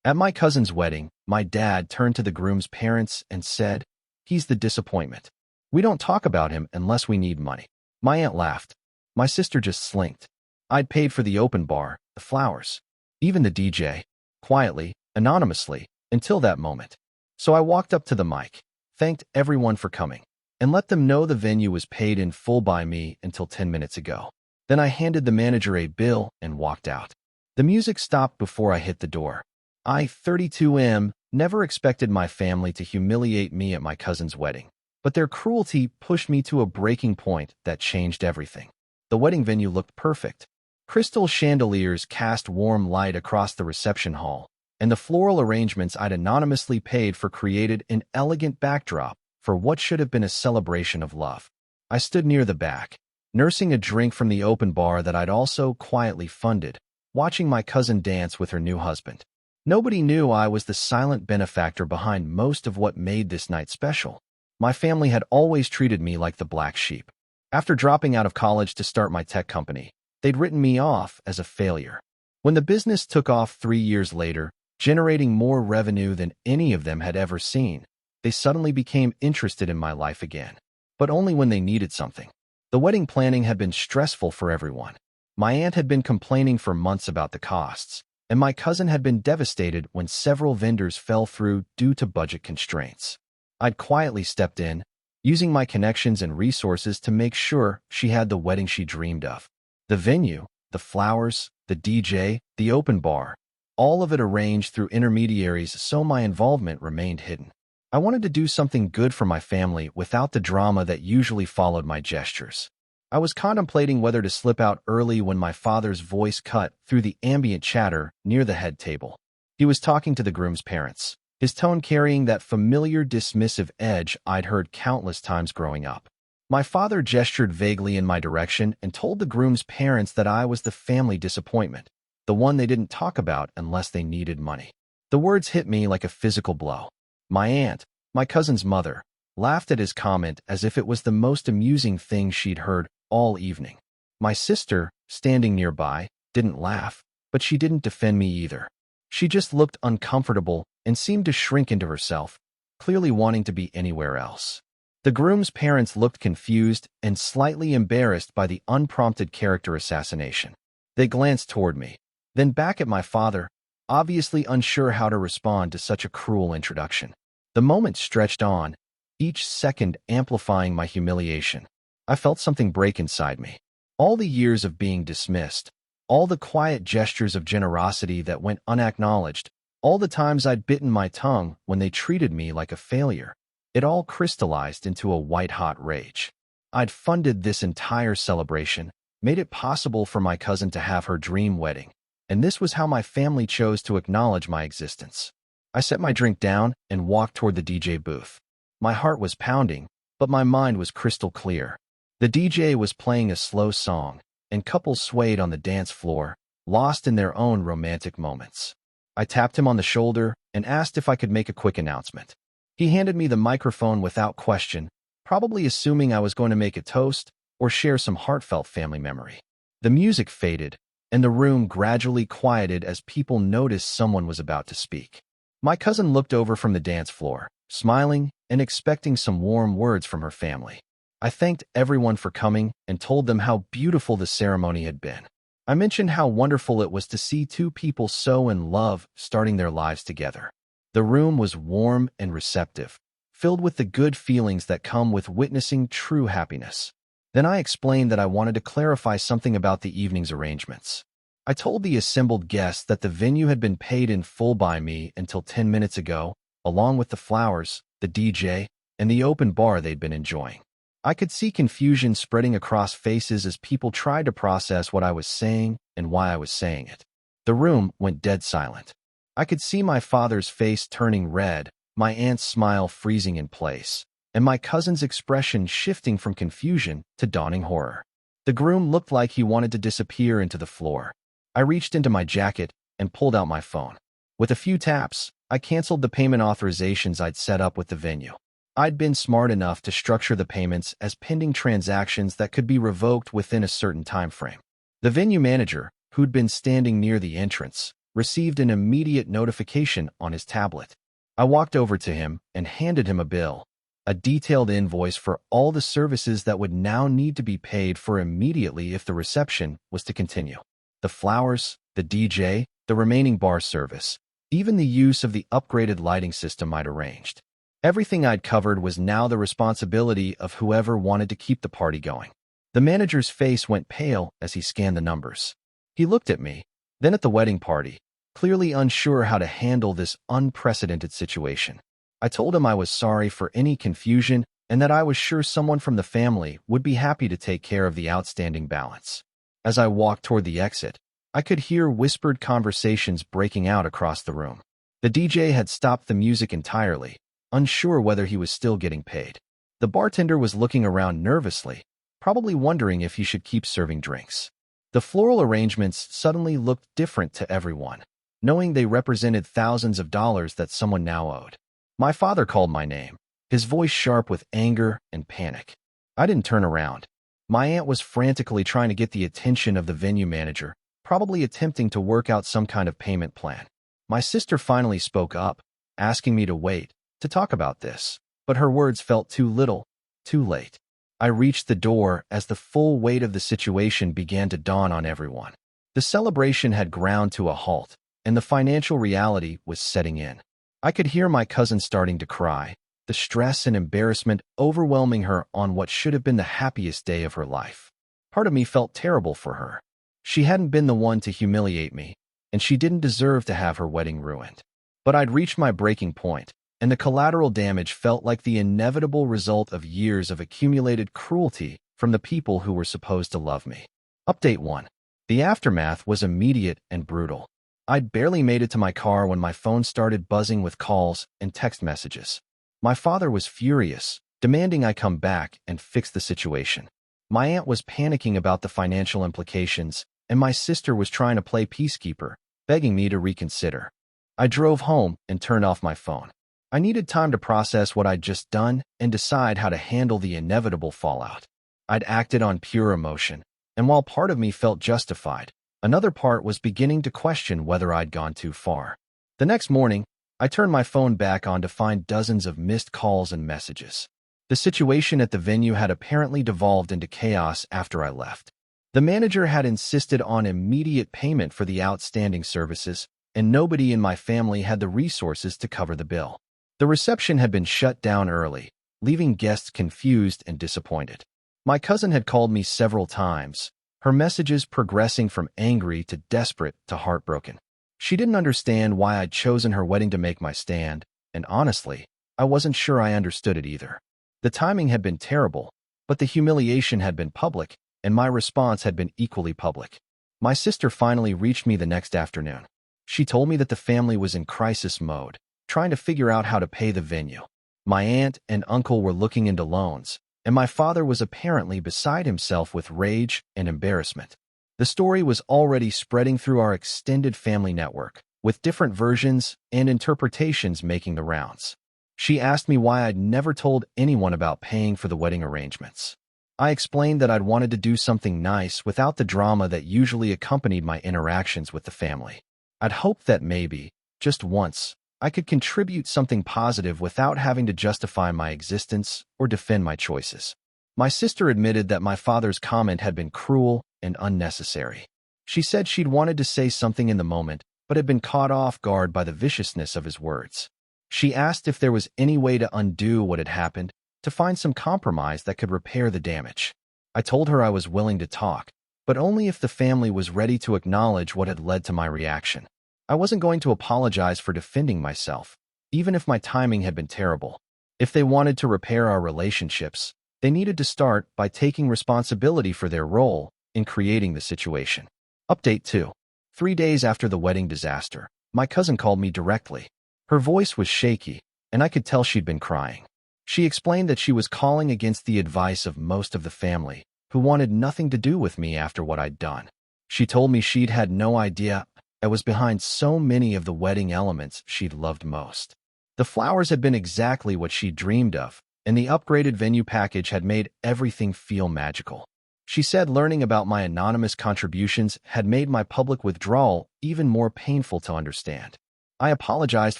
At my cousin's wedding, my dad turned to the groom's parents and said, "He's the disappointment. We don't talk about him unless we need money." My aunt laughed. My sister just slinked. I'd paid for the open bar, the flowers, even the DJ, quietly, anonymously, until that moment. So I walked up to the mic, thanked everyone for coming, and let them know the venue was paid in full by me until 10 minutes ago. Then I handed the manager a bill and walked out. The music stopped before I hit the door. I, 32M, never expected my family to humiliate me at my cousin's wedding, but their cruelty pushed me to a breaking point that changed everything. The wedding venue looked perfect. Crystal chandeliers cast warm light across the reception hall, and the floral arrangements I'd anonymously paid for created an elegant backdrop for what should have been a celebration of love. I stood near the back, nursing a drink from the open bar that I'd also quietly funded, watching my cousin dance with her new husband. Nobody knew I was the silent benefactor behind most of what made this night special. My family had always treated me like the black sheep. After dropping out of college to start my tech company, they'd written me off as a failure. When the business took off 3 years later, generating more revenue than any of them had ever seen, they suddenly became interested in my life again, but only when they needed something. The wedding planning had been stressful for everyone. My aunt had been complaining for months about the costs, and my cousin had been devastated when several vendors fell through due to budget constraints. I'd quietly stepped in, using my connections and resources to make sure she had the wedding she dreamed of. The venue, the flowers, the DJ, the open bar, all of it arranged through intermediaries so my involvement remained hidden. I wanted to do something good for my family without the drama that usually followed my gestures. I was contemplating whether to slip out early when my father's voice cut through the ambient chatter near the head table. He was talking to the groom's parents, his tone carrying that familiar dismissive edge I'd heard countless times growing up. My father gestured vaguely in my direction and told the groom's parents that I was the family disappointment, the one they didn't talk about unless they needed money. The words hit me like a physical blow. My aunt, my cousin's mother, laughed at his comment as if it was the most amusing thing she'd heard all evening. My sister, standing nearby, didn't laugh, but she didn't defend me either. She just looked uncomfortable and seemed to shrink into herself, clearly wanting to be anywhere else. The groom's parents looked confused and slightly embarrassed by the unprompted character assassination. They glanced toward me, then back at my father, obviously unsure how to respond to such a cruel introduction. The moment stretched on, each second amplifying my humiliation. I felt something break inside me. All the years of being dismissed, all the quiet gestures of generosity that went unacknowledged, all the times I'd bitten my tongue when they treated me like a failure, it all crystallized into a white-hot rage. I'd funded this entire celebration, made it possible for my cousin to have her dream wedding, and this was how my family chose to acknowledge my existence. I set my drink down and walked toward the DJ booth. My heart was pounding, but my mind was crystal clear. The DJ was playing a slow song, and couples swayed on the dance floor, lost in their own romantic moments. I tapped him on the shoulder and asked if I could make a quick announcement. He handed me the microphone without question, probably assuming I was going to make a toast or share some heartfelt family memory. The music faded, and the room gradually quieted as people noticed someone was about to speak. My cousin looked over from the dance floor, smiling and expecting some warm words from her family. I thanked everyone for coming and told them how beautiful the ceremony had been. I mentioned how wonderful it was to see two people so in love starting their lives together. The room was warm and receptive, filled with the good feelings that come with witnessing true happiness. Then I explained that I wanted to clarify something about the evening's arrangements. I told the assembled guests that the venue had been paid in full by me until 10 minutes ago, along with the flowers, the DJ, and the open bar they'd been enjoying. I could see confusion spreading across faces as people tried to process what I was saying and why I was saying it. The room went dead silent. I could see my father's face turning red, my aunt's smile freezing in place, and my cousin's expression shifting from confusion to dawning horror. The groom looked like he wanted to disappear into the floor. I reached into my jacket and pulled out my phone. With a few taps, I canceled the payment authorizations I'd set up with the venue. I'd been smart enough to structure the payments as pending transactions that could be revoked within a certain time frame. The venue manager, who'd been standing near the entrance, received an immediate notification on his tablet. I walked over to him and handed him a bill, a detailed invoice for all the services that would now need to be paid for immediately if the reception was to continue. The flowers, the DJ, the remaining bar service, even the use of the upgraded lighting system I'd arranged. Everything I'd covered was now the responsibility of whoever wanted to keep the party going. The manager's face went pale as he scanned the numbers. He looked at me, then at the wedding party, clearly unsure how to handle this unprecedented situation. I told him I was sorry for any confusion and that I was sure someone from the family would be happy to take care of the outstanding balance. As I walked toward the exit, I could hear whispered conversations breaking out across the room. The DJ had stopped the music entirely, unsure whether he was still getting paid. The bartender was looking around nervously, probably wondering if he should keep serving drinks. The floral arrangements suddenly looked different to everyone, knowing they represented thousands of dollars that someone now owed. My father called my name, his voice sharp with anger and panic. I didn't turn around. My aunt was frantically trying to get the attention of the venue manager, probably attempting to work out some kind of payment plan. My sister finally spoke up, asking me to wait, to talk about this, but her words felt too little, too late. I reached the door as the full weight of the situation began to dawn on everyone. The celebration had ground to a halt, and the financial reality was setting in. I could hear my cousin starting to cry, the stress and embarrassment overwhelming her on what should have been the happiest day of her life. Part of me felt terrible for her. She hadn't been the one to humiliate me, and she didn't deserve to have her wedding ruined. But I'd reached my breaking point, and the collateral damage felt like the inevitable result of years of accumulated cruelty from the people who were supposed to love me. Update 1. The aftermath was immediate and brutal. I'd barely made it to my car when my phone started buzzing with calls and text messages. My father was furious, demanding I come back and fix the situation. My aunt was panicking about the financial implications, and my sister was trying to play peacekeeper, begging me to reconsider. I drove home and turned off my phone. I needed time to process what I'd just done and decide how to handle the inevitable fallout. I'd acted on pure emotion, and while part of me felt justified, another part was beginning to question whether I'd gone too far. The next morning, I turned my phone back on to find dozens of missed calls and messages. The situation at the venue had apparently devolved into chaos after I left. The manager had insisted on immediate payment for the outstanding services, and nobody in my family had the resources to cover the bill. The reception had been shut down early, leaving guests confused and disappointed. My cousin had called me several times, her messages progressing from angry to desperate to heartbroken. She didn't understand why I'd chosen her wedding to make my stand, and honestly, I wasn't sure I understood it either. The timing had been terrible, but the humiliation had been public, and my response had been equally public. My sister finally reached me the next afternoon. She told me that the family was in crisis mode, trying to figure out how to pay the venue. My aunt and uncle were looking into loans, and my father was apparently beside himself with rage and embarrassment. The story was already spreading through our extended family network, with different versions and interpretations making the rounds. She asked me why I'd never told anyone about paying for the wedding arrangements. I explained that I'd wanted to do something nice without the drama that usually accompanied my interactions with the family. I'd hoped that maybe, just once, I could contribute something positive without having to justify my existence or defend my choices. My sister admitted that my father's comment had been cruel and unnecessary. She said she'd wanted to say something in the moment, but had been caught off guard by the viciousness of his words. She asked if there was any way to undo what had happened, to find some compromise that could repair the damage. I told her I was willing to talk, but only if the family was ready to acknowledge what had led to my reaction. I wasn't going to apologize for defending myself, even if my timing had been terrible. If they wanted to repair our relationships, they needed to start by taking responsibility for their role in creating the situation. Update 2. 3 days after the wedding disaster, my cousin called me directly. Her voice was shaky, and I could tell she'd been crying. She explained that she was calling against the advice of most of the family, who wanted nothing to do with me after what I'd done. She told me she'd had no idea I was behind so many of the wedding elements she'd loved most. The flowers had been exactly what she'd dreamed of, and the upgraded venue package had made everything feel magical. She said learning about my anonymous contributions had made my public withdrawal even more painful to understand. I apologized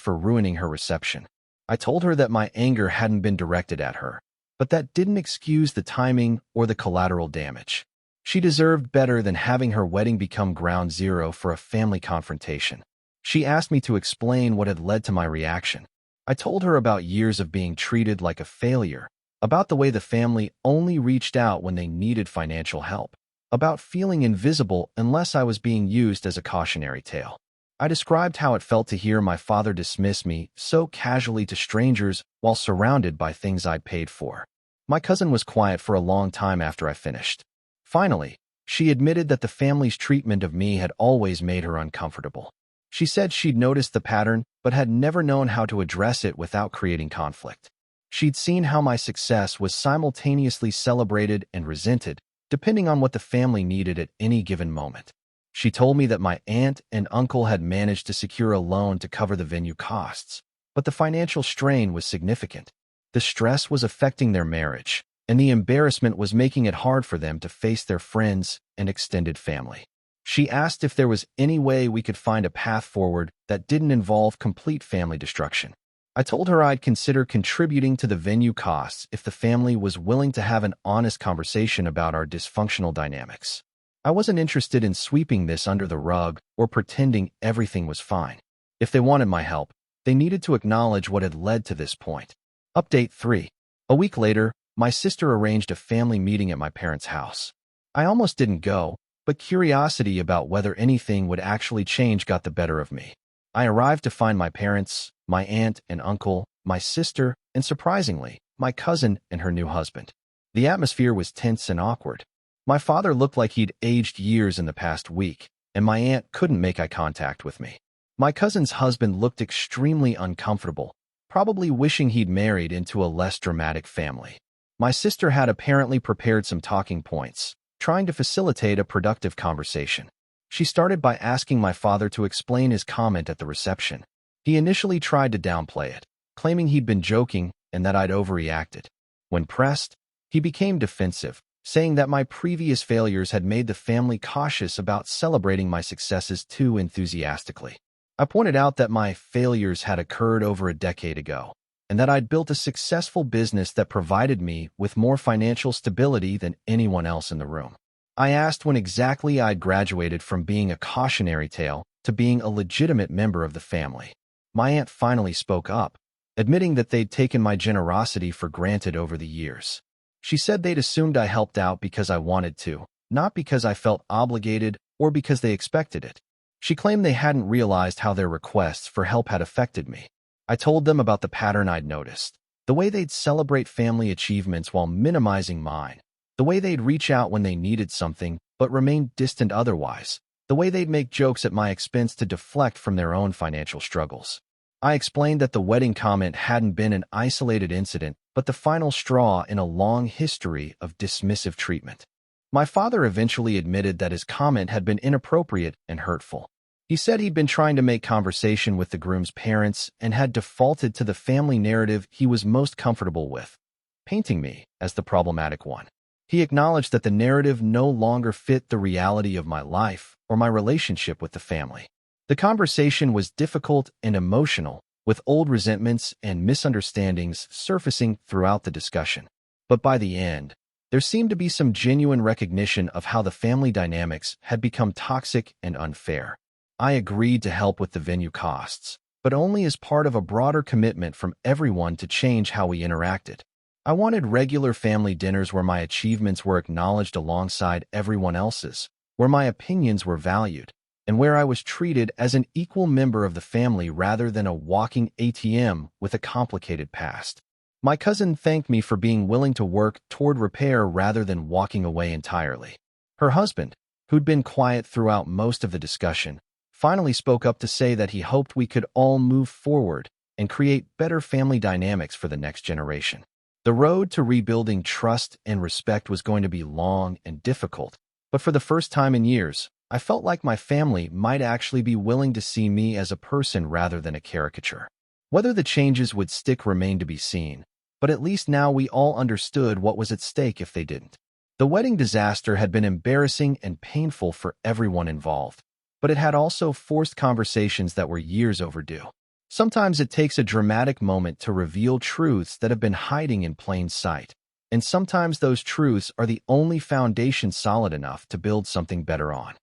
for ruining her reception. I told her that my anger hadn't been directed at her, but that didn't excuse the timing or the collateral damage. She deserved better than having her wedding become ground zero for a family confrontation. She asked me to explain what had led to my reaction. I told her about years of being treated like a failure, about the way the family only reached out when they needed financial help, about feeling invisible unless I was being used as a cautionary tale. I described how it felt to hear my father dismiss me so casually to strangers while surrounded by things I'd paid for. My cousin was quiet for a long time after I finished. Finally, she admitted that the family's treatment of me had always made her uncomfortable. She said she'd noticed the pattern but had never known how to address it without creating conflict. She'd seen how my success was simultaneously celebrated and resented, depending on what the family needed at any given moment. She told me that my aunt and uncle had managed to secure a loan to cover the venue costs, but the financial strain was significant. The stress was affecting their marriage, and the embarrassment was making it hard for them to face their friends and extended family. She asked if there was any way we could find a path forward that didn't involve complete family destruction. I told her I'd consider contributing to the venue costs if the family was willing to have an honest conversation about our dysfunctional dynamics. I wasn't interested in sweeping this under the rug or pretending everything was fine. If they wanted my help, they needed to acknowledge what had led to this point. Update 3. A week later, my sister arranged a family meeting at my parents' house. I almost didn't go, but curiosity about whether anything would actually change got the better of me. I arrived to find my parents, my aunt and uncle, my sister, and surprisingly, my cousin and her new husband. The atmosphere was tense and awkward. My father looked like he'd aged years in the past week, and my aunt couldn't make eye contact with me. My cousin's husband looked extremely uncomfortable, probably wishing he'd married into a less dramatic family. My sister had apparently prepared some talking points, trying to facilitate a productive conversation. She started by asking my father to explain his comment at the reception. He initially tried to downplay it, claiming he'd been joking and that I'd overreacted. When pressed, he became defensive, saying that my previous failures had made the family cautious about celebrating my successes too enthusiastically. I pointed out that my failures had occurred over a decade ago, and that I'd built a successful business that provided me with more financial stability than anyone else in the room. I asked when exactly I'd graduated from being a cautionary tale to being a legitimate member of the family. My aunt finally spoke up, admitting that they'd taken my generosity for granted over the years. She said they'd assumed I helped out because I wanted to, not because I felt obligated or because they expected it. She claimed they hadn't realized how their requests for help had affected me. I told them about the pattern I'd noticed, the way they'd celebrate family achievements while minimizing mine, the way they'd reach out when they needed something but remain distant otherwise, the way they'd make jokes at my expense to deflect from their own financial struggles. I explained that the wedding comment hadn't been an isolated incident, but the final straw in a long history of dismissive treatment. My father eventually admitted that his comment had been inappropriate and hurtful. He said he'd been trying to make conversation with the groom's parents and had defaulted to the family narrative he was most comfortable with, painting me as the problematic one. He acknowledged that the narrative no longer fit the reality of my life or my relationship with the family. The conversation was difficult and emotional, with old resentments and misunderstandings surfacing throughout the discussion. But by the end, there seemed to be some genuine recognition of how the family dynamics had become toxic and unfair. I agreed to help with the venue costs, but only as part of a broader commitment from everyone to change how we interacted. I wanted regular family dinners where my achievements were acknowledged alongside everyone else's, where my opinions were valued, and where I was treated as an equal member of the family rather than a walking ATM with a complicated past. My cousin thanked me for being willing to work toward repair rather than walking away entirely. Her husband, who'd been quiet throughout most of the discussion, finally spoke up to say that he hoped we could all move forward and create better family dynamics for the next generation. The road to rebuilding trust and respect was going to be long and difficult, but for the first time in years, I felt like my family might actually be willing to see me as a person rather than a caricature. Whether the changes would stick remained to be seen, but at least now we all understood what was at stake if they didn't. The wedding disaster had been embarrassing and painful for everyone involved, but it had also forced conversations that were years overdue. Sometimes it takes a dramatic moment to reveal truths that have been hiding in plain sight, and sometimes those truths are the only foundation solid enough to build something better on.